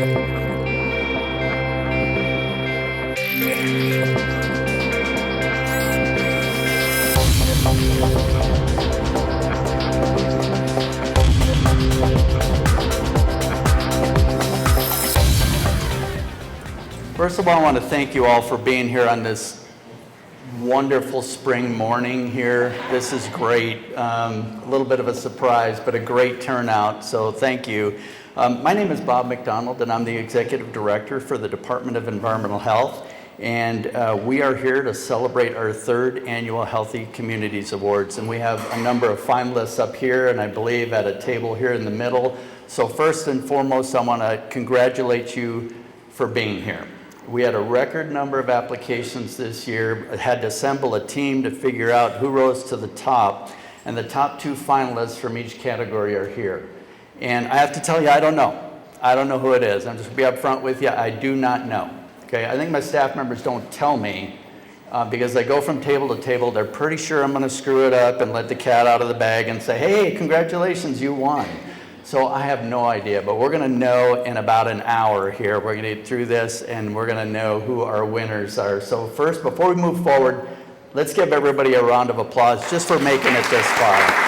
First of all, I want to thank you all for being here on this wonderful spring morning here. This is great. A little bit of a surprise, but a great turnout, so thank you. My name is Bob McDonald, and I'm the Executive Director for the Department of Environmental Health, and we are here to celebrate our third annual Healthy Communities Awards, and we have a number of finalists up here, and I believe at a table here in the middle. So first and foremost, I want to congratulate you for being here. We had a record number of applications this year. I had to assemble a team to figure out who rose to the top, and the top two finalists from each category are here. And I have to tell you, I don't know. I don't know who it is. I'm just going to be up front with you. I do not know. Okay? I think my staff members don't tell me because I go from table to table. They're pretty sure I'm going to screw it up and let the cat out of the bag and say, hey, congratulations, you won. So I have no idea, but we're going to know in about an hour here. We're going to get through this, and we're going to know who our winners are. So first, before we move forward, let's give everybody a round of applause just for making it this far.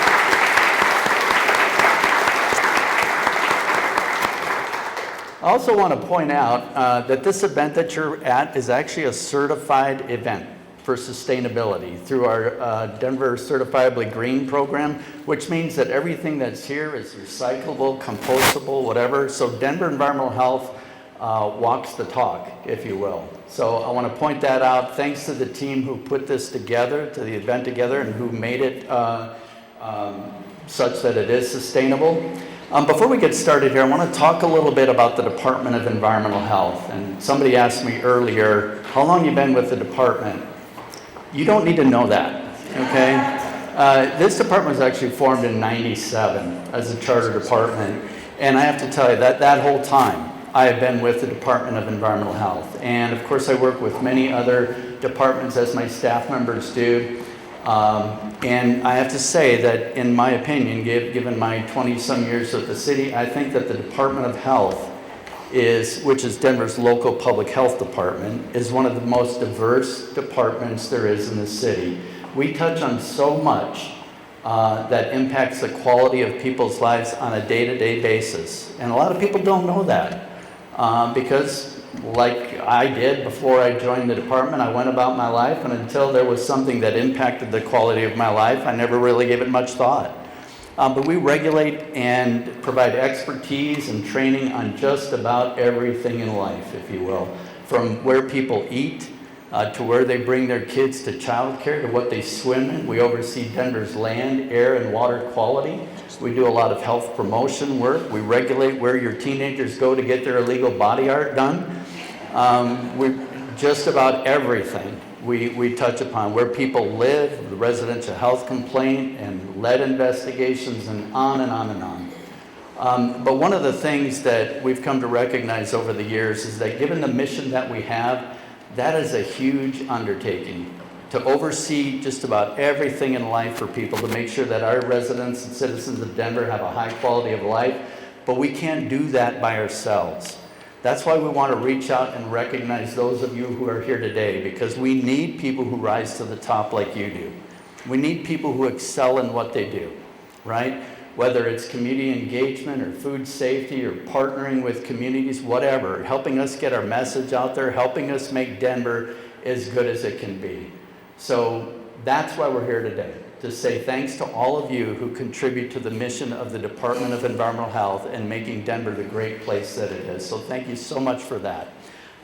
I also want to point out that this event that you're at is actually a certified event for sustainability through our Denver Certifiably Green program, which means that everything that's here is recyclable, compostable, whatever. So Denver Environmental Health walks the talk, if you will. So I want to point that out. Thanks to the team who put this together, to the event together, and who made it such that it is sustainable. Before we get started here, I want to talk a little bit about the Department of Environmental Health. And somebody asked me earlier, how long have you been with the department? You don't need to know that, okay? This department was actually formed in '97 as a charter department. And I have to tell you that whole time, I have been with the Department of Environmental Health. And of course, I work with many other departments as my staff members do. And I have to say that in my opinion, given my 20-some years with the city, I think that the Department of Health which is Denver's local public health department, is one of the most diverse departments there is in the city. We touch on so much that impacts the quality of people's lives on a day-to-day basis. And a lot of people don't know that because like I did before I joined the department, I went about my life, and until there was something that impacted the quality of my life, I never really gave it much thought. But we regulate and provide expertise and training on just about everything in life, if you will, from where people eat to where they bring their kids to childcare to what they swim in. We oversee Denver's land, air, and water quality. We do a lot of health promotion work. We regulate where your teenagers go to get their illegal body art done. Just about everything. We touch upon where people live, the residential health complaint, and lead investigations, and on and on and on. But one of the things that we've come to recognize over the years is that given the mission that we have, that is a huge undertaking to oversee just about everything in life for people, to make sure that our residents and citizens of Denver have a high quality of life, but we can't do that by ourselves. That's why we want to reach out and recognize those of you who are here today, because we need people who rise to the top like you do. We need people who excel in what they do, right? Whether it's community engagement or food safety or partnering with communities, whatever, helping us get our message out there, helping us make Denver as good as it can be. So that's why we're here today, to say thanks to all of you who contribute to the mission of the Department of Environmental Health and making Denver the great place that it is. So thank you so much for that.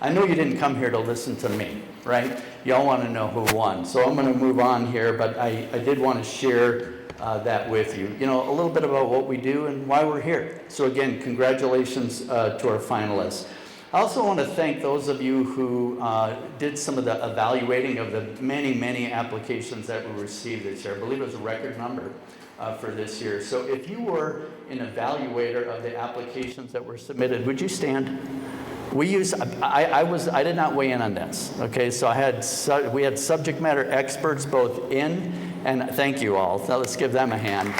I know you didn't come here to listen to me, right? Y'all want to know who won. So I'm going to move on here, but I did want to share that with you. You know, a little bit about what we do and why we're here. So again, congratulations to our finalists. I also want to thank those of you who did some of the evaluating of the many, many applications that we received this year. I believe it was a record number for this year. So if you were an evaluator of the applications that were submitted, would you stand? I did not weigh in on this. Okay, so we had subject matter experts both in, and thank you all. So let's give them a hand.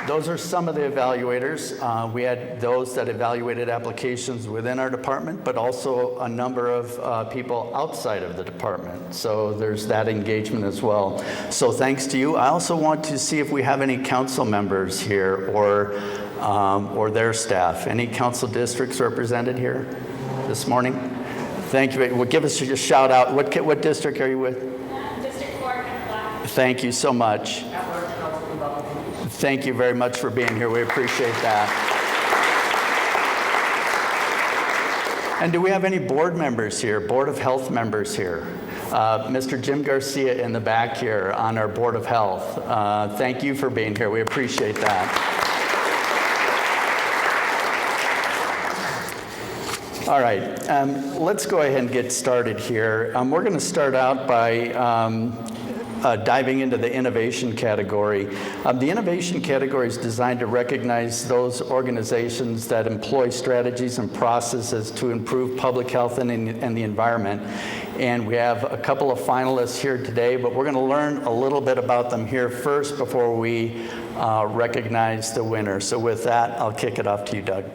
those are some of the evaluators. We had those that evaluated applications within our department, but also a number of people outside of the department. So there's that engagement as well. So thanks to you. I also want to see if we have any council members here or their staff. Any council districts represented here this morning? Thank you. Well, give us a shout out. What district are you with? District 4, Black. Thank you so much. Thank you very much for being here. We appreciate that. And do we have any board members here, Board of Health members here? Mr. Jim Garcia in the back here on our Board of Health. Thank you for being here. We appreciate that. All right, let's go ahead and get started here. We're going to start out by diving into the innovation category. The innovation category is designed to recognize those organizations that employ strategies and processes to improve public health and the environment. And we have a couple of finalists here today, but we're going to learn a little bit about them here first before we recognize the winner. So with that, I'll kick it off to you, Doug.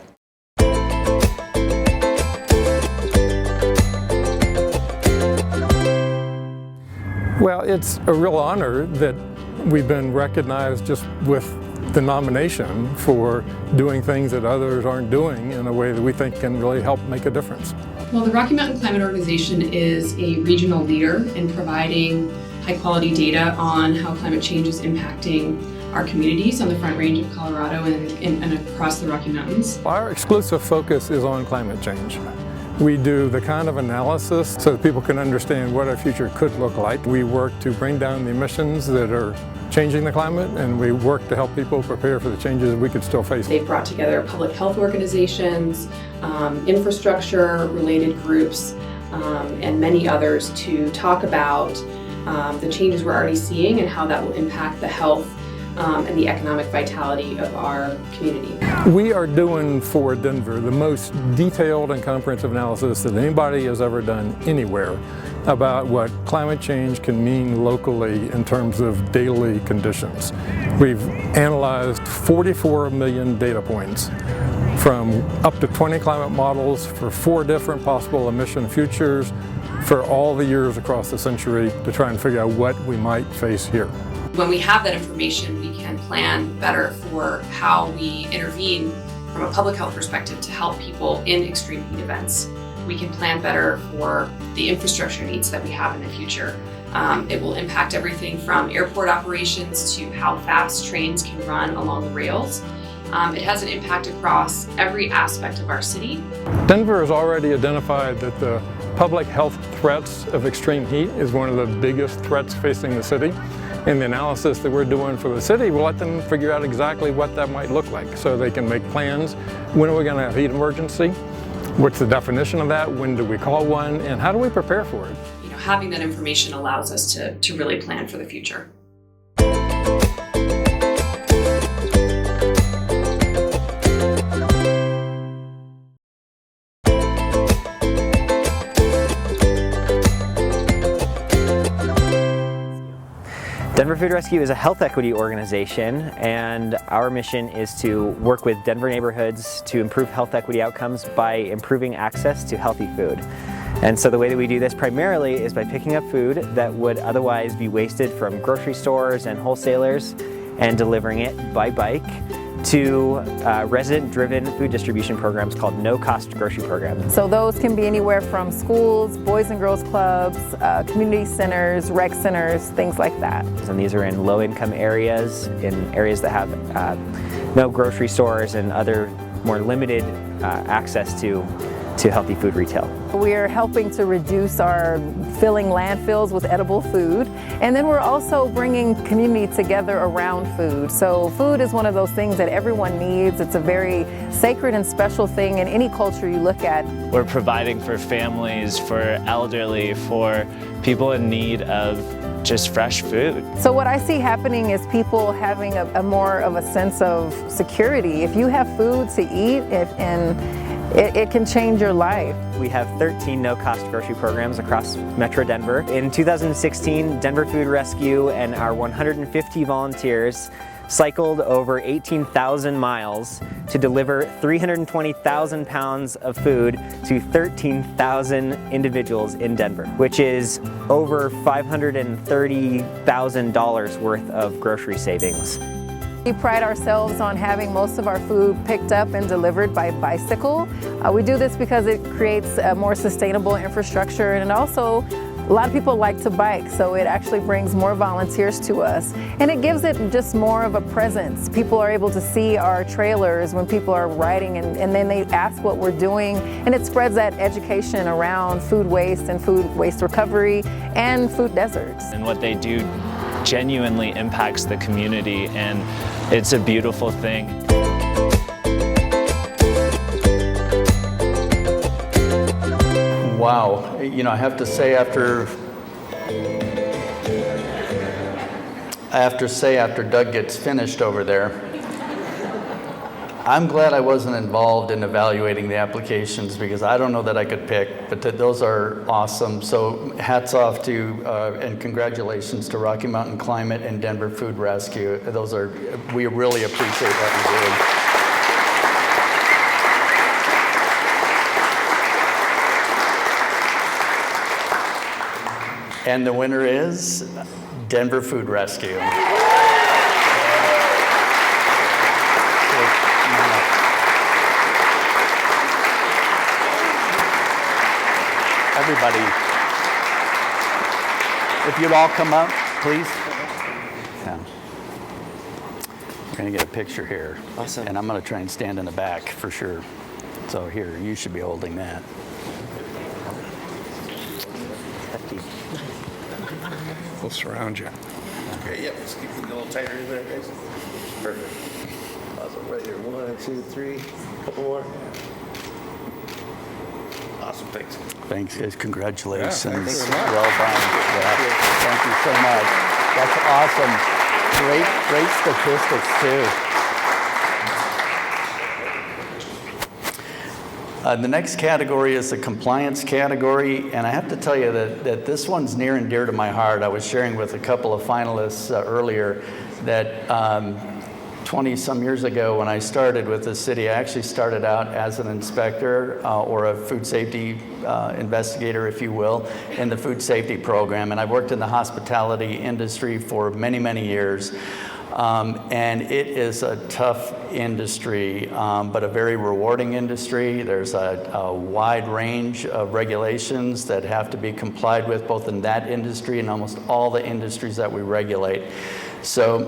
Well, it's a real honor that we've been recognized just with the nomination for doing things that others aren't doing in a way that we think can really help make a difference. Well, the Rocky Mountain Climate Organization is a regional leader in providing high-quality data on how climate change is impacting our communities on the Front Range of Colorado and across the Rocky Mountains. Our exclusive focus is on climate change. We do the kind of analysis so that people can understand what our future could look like. We work to bring down the emissions that are changing the climate, and we work to help people prepare for the changes we could still face. They've brought together public health organizations, infrastructure-related groups, and many others to talk about the changes we're already seeing and how that will impact the health and the economic vitality of our community. We are doing for Denver the most detailed and comprehensive analysis that anybody has ever done anywhere about what climate change can mean locally in terms of daily conditions. We've analyzed 44 million data points from up to 20 climate models for 4 different possible emission futures for all the years across the century to try and figure out what we might face here. When we have that information, we can plan better for how we intervene from a public health perspective to help people in extreme heat events. We can plan better for the infrastructure needs that we have in the future. It will impact everything from airport operations to how fast trains can run along the rails. It has an impact across every aspect of our city. Denver has already identified that the public health threats of extreme heat is one of the biggest threats facing the city. In the analysis that we're doing for the city, we'll let them figure out exactly what that might look like so they can make plans. When are we going to have heat emergency? What's the definition of that? When do we call one? And how do we prepare for it? Having that information allows us to really plan for the future. Denver Food Rescue is a health equity organization, and our mission is to work with Denver neighborhoods to improve health equity outcomes by improving access to healthy food. And so the way that we do this primarily is by picking up food that would otherwise be wasted from grocery stores and wholesalers and delivering it by bike to resident-driven food distribution programs called no-cost grocery programs. So those can be anywhere from schools, boys and girls clubs, community centers, rec centers, things like that. And these are in low-income areas, in areas that have no grocery stores and other more limited access to healthy food retail. We're helping to reduce our filling landfills with edible food, and then we're also bringing community together around food. So food is one of those things that everyone needs. It's a very sacred and special thing in any culture you look at. We're providing for families, for elderly, for people in need of just fresh food. So what I see happening is people having a more of a sense of security. If you have food to eat, it can change your life. We have 13 no-cost grocery programs across Metro Denver. In 2016, Denver Food Rescue and our 150 volunteers cycled over 18,000 miles to deliver 320,000 pounds of food to 13,000 individuals in Denver, which is over $530,000 worth of grocery savings. We pride ourselves on having most of our food picked up and delivered by bicycle. We do this because it creates a more sustainable infrastructure, and also a lot of people like to bike, so it actually brings more volunteers to us, and it gives it just more of a presence. People are able to see our trailers when people are riding, and then they ask what we're doing, and it spreads that education around food waste and food waste recovery and food deserts. And what they do genuinely impacts the community, and it's a beautiful thing. Wow, you know, I have to say after Doug gets finished over there, I'm glad I wasn't involved in evaluating the applications, because I don't know that I could pick, but those are awesome. So hats off to and congratulations to Rocky Mountain Climate and Denver Food Rescue. We really appreciate what you do. And the winner is Denver Food Rescue. Everybody, if you'd all come up, please. Yeah. We're gonna get a picture here. Awesome. And I'm gonna try and stand in the back for sure. So here, you should be holding that. We'll surround you. Okay, yep, just keep it a little tighter in there, guys. Perfect. Awesome, right here, 1, 2, 3, couple more. Awesome, thanks. Thanks, guys, congratulations. Yeah, thanks very much. Well done. Yeah. Thank you so much. That's awesome. Great statistics too. The next category is the compliance category, and I have to tell you that this one's near and dear to my heart. I was sharing with a couple of finalists earlier that 20-some years ago when I started with the city, I actually started out as an inspector or a food safety investigator, if you will, in the food safety program, and I've worked in the hospitality industry for many, many years. And it is a tough industry, but a very rewarding industry. There's a wide range of regulations that have to be complied with, both in that industry and almost all the industries that we regulate. So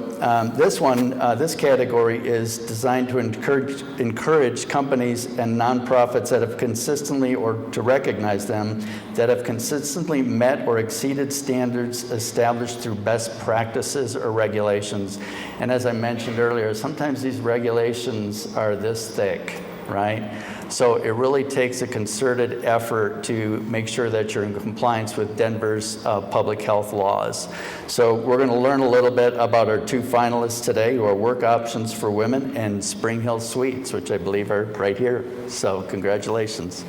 this category is designed to encourage companies and nonprofits that have consistently, or to recognize them, that have consistently met or exceeded standards established through best practices or regulations. And as I mentioned earlier, sometimes these regulations are this thick, right? So it really takes a concerted effort to make sure that you're in compliance with Denver's public health laws. So we're going to learn a little bit about our two finalists today, who are Work Options for Women and Spring Hill Suites, which I believe are right here. So congratulations.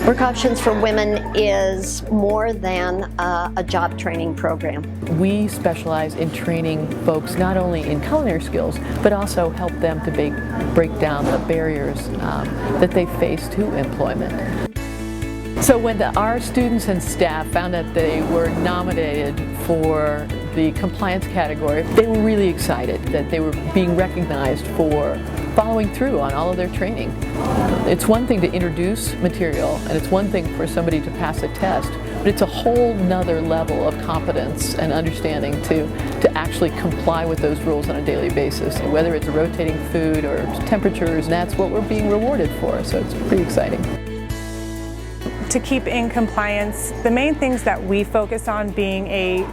Work Options for Women is more than a job training program. We specialize in training folks not only in culinary skills, but also help them to break down the barriers that they face to employment. So when our students and staff found that they were nominated for the compliance category, they were really excited that they were being recognized for following through on all of their training. It's one thing to introduce material, and it's one thing for somebody to pass a test, but it's a whole nother level of competence and understanding to actually comply with those rules on a daily basis, whether it's rotating food or temperatures, and that's what we're being rewarded for, so it's pretty exciting. To keep in compliance, the main things that we focus on being a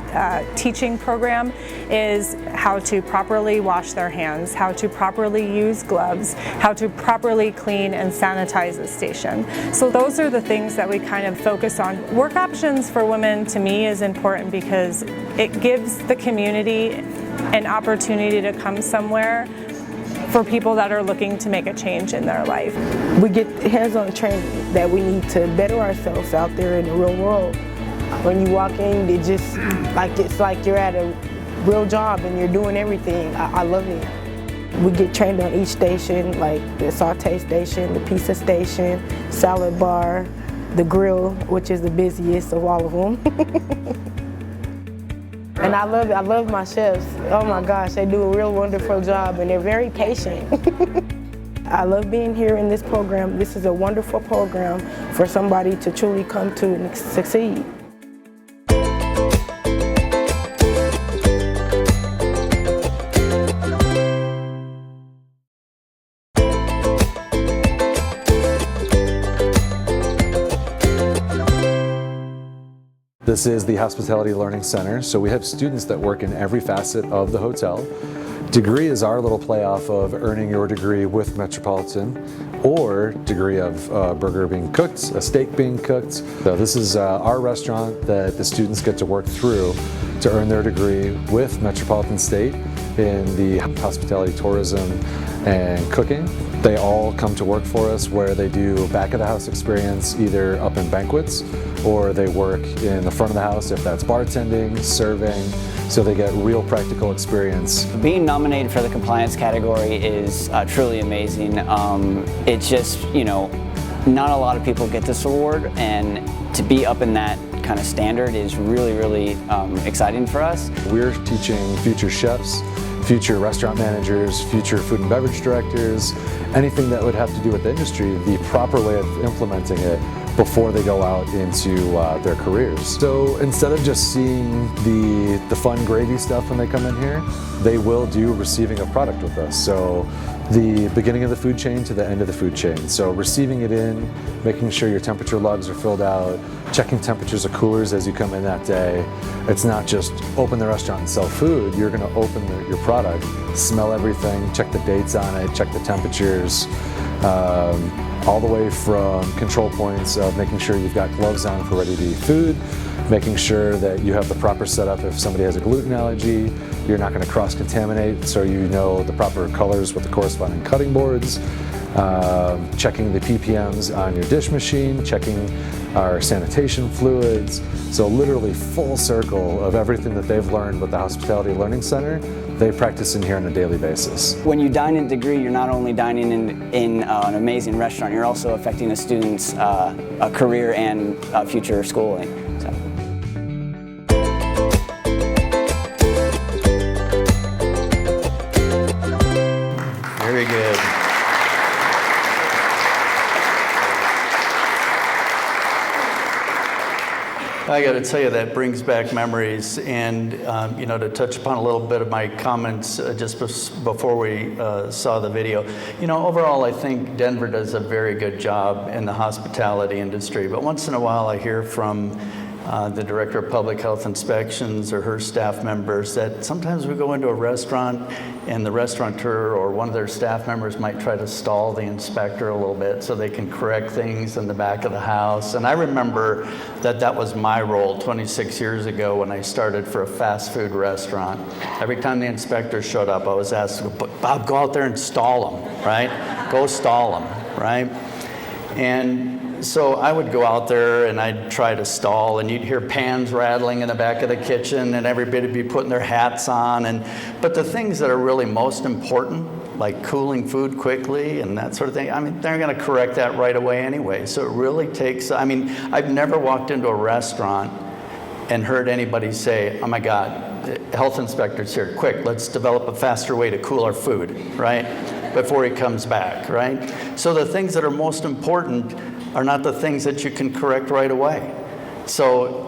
teaching program is how to properly wash their hands, how to properly use gloves, how to properly clean and sanitize the station. So those are the things that we kind of focus on. Work Options for Women to me is important because it gives the community an opportunity to come somewhere for people that are looking to make a change in their life. We get hands-on training that we need to better ourselves out there in the real world. When you walk in, it's like you're at a real job and you're doing everything. I love it. We get trained on each station, like the saute station, the pizza station, salad bar, the grill, which is the busiest of all of them. And I love my chefs. Oh my gosh, they do a real wonderful job and they're very patient. I love being here in this program. This is a wonderful program for somebody to truly come to and succeed. This is the Hospitality Learning Center, so we have students that work in every facet of the hotel. Degree is our little play off of earning your degree with Metropolitan, or degree of a burger being cooked, a steak being cooked. So this is our restaurant that the students get to work through to earn their degree with Metropolitan State in the hospitality, tourism, and cooking. They all come to work for us where they do back of the house experience, either up in banquets, or they work in the front of the house if that's bartending, serving, so they get real practical experience. Being nominated for the compliance category is truly amazing. It's just, not a lot of people get this award, and to be up in that kind of standard is really exciting for us. We're teaching future chefs, future restaurant managers, future food and beverage directors, anything that would have to do with the industry, the proper way of implementing it before they go out into their careers. So instead of just seeing the fun gravy stuff when they come in here, they will do receiving a product with us. So the beginning of the food chain to the end of the food chain. So receiving it in, making sure your temperature logs are filled out, checking temperatures of coolers as you come in that day. It's not just open the restaurant and sell food. You're gonna open your product, smell everything, check the dates on it, check the temperatures, all the way from control points of making sure you've got gloves on for ready-to-eat food, making sure that you have the proper setup if somebody has a gluten allergy, you're not going to cross-contaminate, so you know the proper colors with the corresponding cutting boards, checking the PPMs on your dish machine, checking our sanitation fluids. So literally full circle of everything that they've learned with the Hospitality Learning Center, they practice in here on a daily basis. When you dine in Degree, you're not only dining in an amazing restaurant, you're also affecting a student's a career and future schooling. So. Very good. I got to tell you, that brings back memories, and to touch upon a little bit of my comments just before we saw the video. Overall, I think Denver does a very good job in the hospitality industry, but once in a while I hear from the Director of Public Health Inspections or her staff members that sometimes we go into a restaurant and the restaurateur or one of their staff members might try to stall the inspector a little bit so they can correct things in the back of the house. And I remember that was my role 26 years ago when I started for a fast food restaurant. Every time the inspector showed up, I was asked, Bob, go out there and stall them, right? Go stall them, right? And so I would go out there and I'd try to stall, and you'd hear pans rattling in the back of the kitchen and everybody would be putting their hats on. But the things that are really most important, like cooling food quickly and that sort of thing, they're going to correct that right away anyway. So it really takes, I've never walked into a restaurant and heard anybody say, oh my God, the health inspector's here, quick, let's develop a faster way to cool our food, right? Before he comes back, right? So the things that are most important are not the things that you can correct right away. So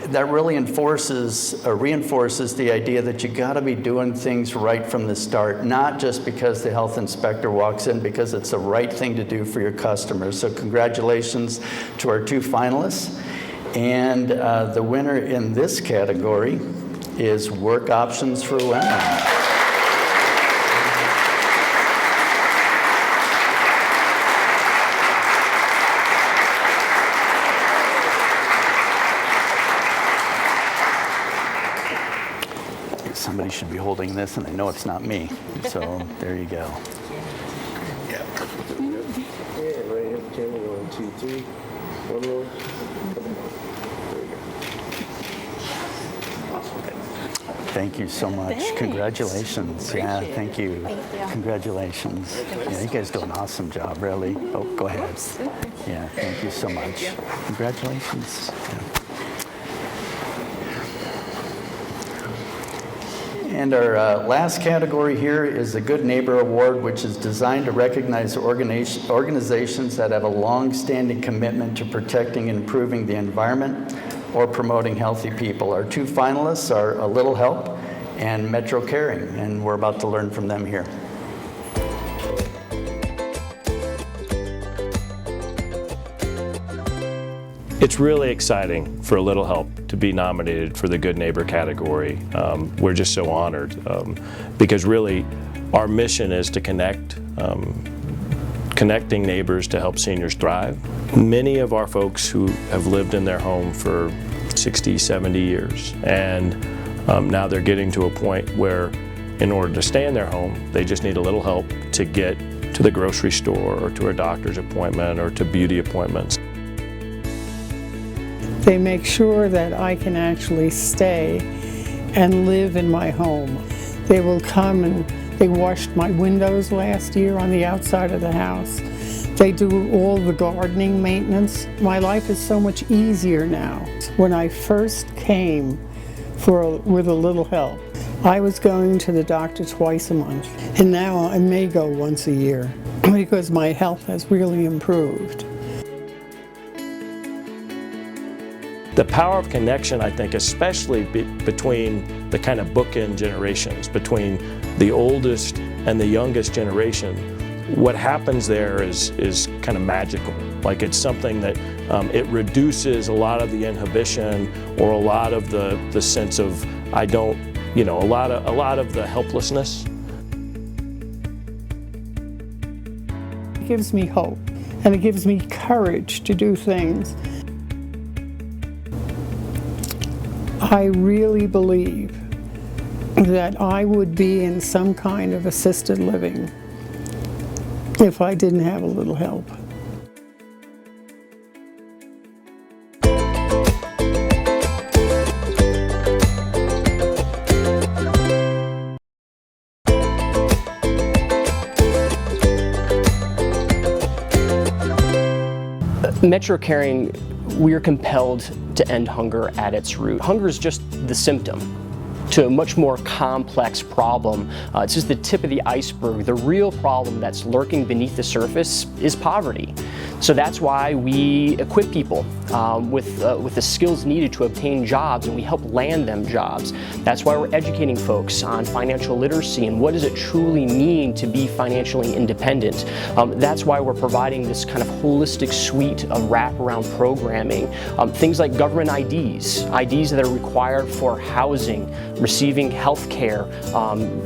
that really reinforces the idea that you gotta be doing things right from the start, not just because the health inspector walks in, because it's the right thing to do for your customers. So congratulations to our two finalists. And the winner in this category is Work Options for Women. Somebody should be holding this, and they know it's not me. So there you go. And right here, camera, 1, 2, 3. One roll. There we go. Awesome. Thank you so much. Thanks. Congratulations. Yeah, thank you. Congratulations. Yeah, you guys do an awesome job, really. Oh, go ahead. Yeah, thank you so much. Congratulations. Yeah. And our last category here is the Good Neighbor Award, which is designed to recognize organizations that have a long-standing commitment to protecting and improving the environment or promoting healthy people. Our two finalists are A Little Help and Metro Caring, and we're about to learn from them here. It's really exciting for A Little Help to be nominated for the Good Neighbor category. We're just so honored because really our mission is to connecting neighbors to help seniors thrive. Many of our folks who have lived in their home for 60, 70 years, and now they're getting to a point where in order to stay in their home, they just need a little help to get to the grocery store or to a doctor's appointment or to beauty appointments. They make sure that I can actually stay and live in my home. They will come and they washed my windows last year on the outside of the house. They do all the gardening maintenance. My life is so much easier now. When I first came with A Little Help, I was going to the doctor twice a month, and now I may go once a year because my health has really improved. The power of connection, I think, especially between the kind of bookend generations, between the oldest and the youngest generation, what happens there is kind of magical. Like it's something that it reduces a lot of the inhibition or a lot of the sense of I don't, a lot of the helplessness. It gives me hope and it gives me courage to do things. I really believe that I would be in some kind of assisted living if I didn't have A Little Help. Metro Caring, we are compelled to end hunger at its root. Hunger is just the symptom to a much more complex problem. It's just the tip of the iceberg. The real problem that's lurking beneath the surface is poverty. So that's why we equip people with the skills needed to obtain jobs, and we help land them jobs. That's why we're educating folks on financial literacy and what does it truly mean to be financially independent. That's why we're providing this kind of holistic suite of wraparound programming. Things like government IDs that are required for housing, receiving health care,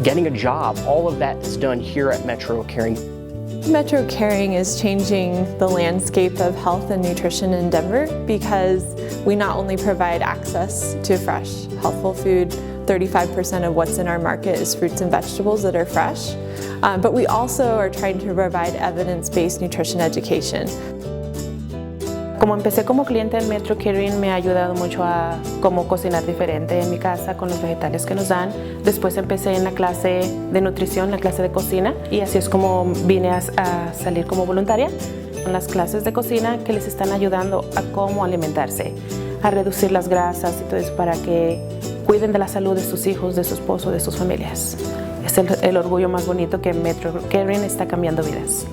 getting a job. All of that is done here at Metro Caring. Metro Caring is changing the landscape of health and nutrition in Denver because we not only provide access to fresh, healthful food, 35% of what's in our market is fruits and vegetables that are fresh, but we also are trying to provide evidence-based nutrition education. Como empecé como cliente en Metro Caring, me ha ayudado mucho a cómo cocinar diferente en mi casa con los vegetales que nos dan. Después empecé en la clase de nutrición, la clase de cocina, y así es como vine a salir como voluntaria en las clases de cocina que les están ayudando a cómo alimentarse, a reducir las grasas y todo eso para que cuiden de la salud de sus hijos, de su esposo, de sus familias. Es el orgullo más bonito que Metro Caring está cambiando vidas.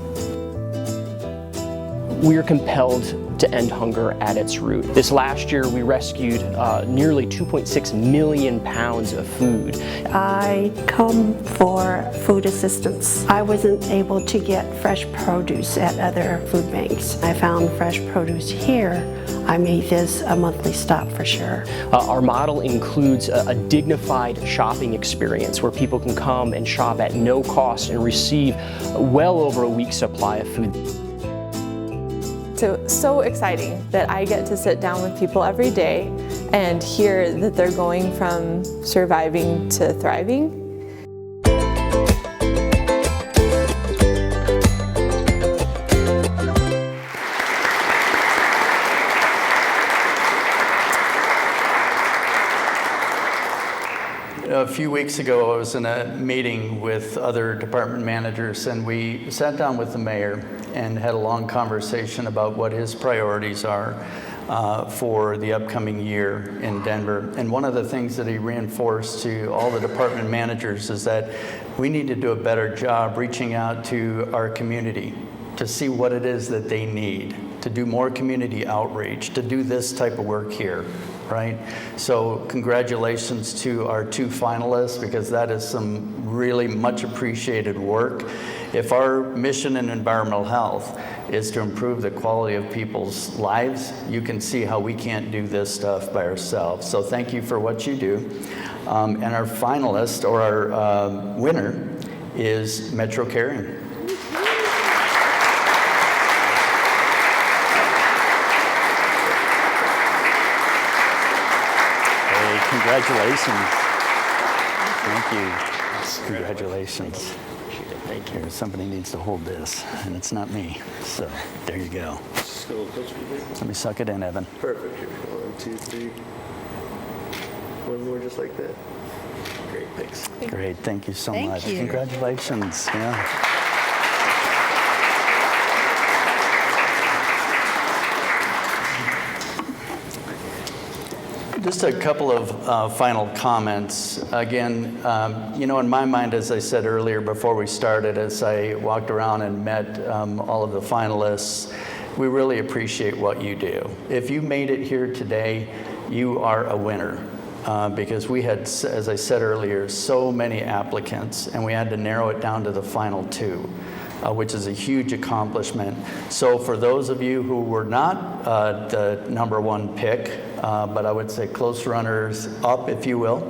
We are compelled to end hunger at its root. This last year, we rescued nearly 2.6 million pounds of food. I come for food assistance. I wasn't able to get fresh produce at other food banks. I found fresh produce here. I made this a monthly stop for sure. Our model includes a dignified shopping experience where people can come and shop at no cost and receive well over a week's supply of food. So exciting that I get to sit down with people every day and hear that they're going from surviving to thriving. A few weeks ago, I was in a meeting with other department managers, and we sat down with the mayor and had a long conversation about what his priorities are for the upcoming year in Denver. And one of the things that he reinforced to all the department managers is that we need to do a better job reaching out to our community to see what it is that they need, to do more community outreach, to do this type of work here, right? So congratulations to our 2 finalists, because that is some really much appreciated work. If our mission in environmental health is to improve the quality of people's lives, you can see how we can't do this stuff by ourselves. So thank you for what you do. And our finalist, or our winner, is Metro Caring. Congratulations. Thank you. Congratulations. Thank you. Somebody needs to hold this, and it's not me. So there you go. Let me suck it in, Evan. Perfect. 1, 2, 3. One more just like that. Great, thanks. Great, thank you so Thank much. you. Congratulations. Yeah. Just a couple of final comments. Again, in my mind, as I said earlier before we started, as I walked around and met all of the finalists, we really appreciate what you do. If you made it here today, you are a winner. Because we had, as I said earlier, so many applicants, and we had to narrow it down to the final 2. Which is a huge accomplishment. So for those of you who were not the number 1 pick, but I would say close runners up, if you will,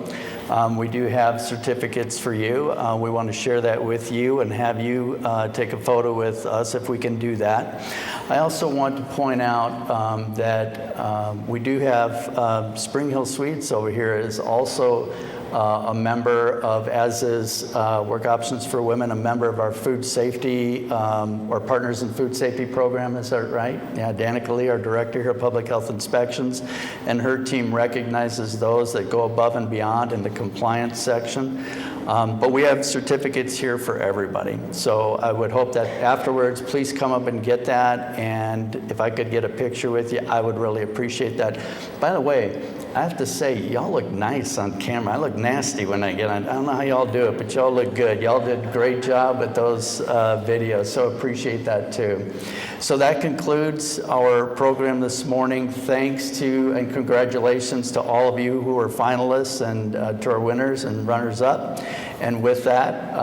we do have certificates for you. We want to share that with you and have you take a photo with us if we can do that. I also want to point out that we do have Spring Hill Suites over here is also a member of, as is Work Options for Women, a member of our food safety, or Partners in Food Safety program, is that right? Yeah, Danica Lee, our director here at Public Health Inspections, and her team recognizes those that go above and beyond in the compliance section. But we have certificates here for everybody. So I would hope that afterwards, please come up and get that. And if I could get a picture with you, I would really appreciate that. By the way, I have to say, y'all look nice on camera. I look nasty when I get on. I don't know how y'all do it, but y'all look good. Y'all did a great job with those videos, so appreciate that too. So that concludes our program this morning. Thanks to and congratulations to all of you who are finalists and to our winners and runners-up. And with that,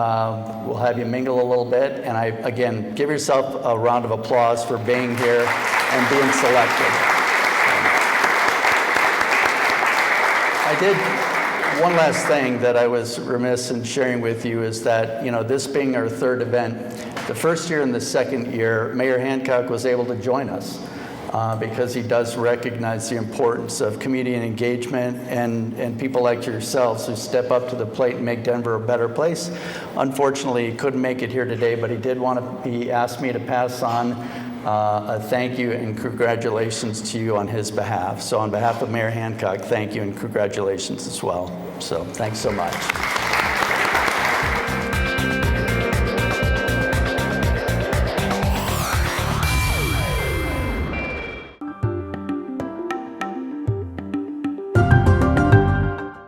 we'll have you mingle a little bit. And again, give yourself a round of applause for being here and being selected. I did one last thing that I was remiss in sharing with you is that, this being our 3rd event, the first year and the second year, Mayor Hancock was able to join us because he does recognize the importance of community engagement and people like yourselves who step up to the plate and make Denver a better place. Unfortunately, he couldn't make it here today, but he asked me to pass on a thank you and congratulations to you on his behalf. So on behalf of Mayor Hancock, thank you and congratulations as well. So thanks so much.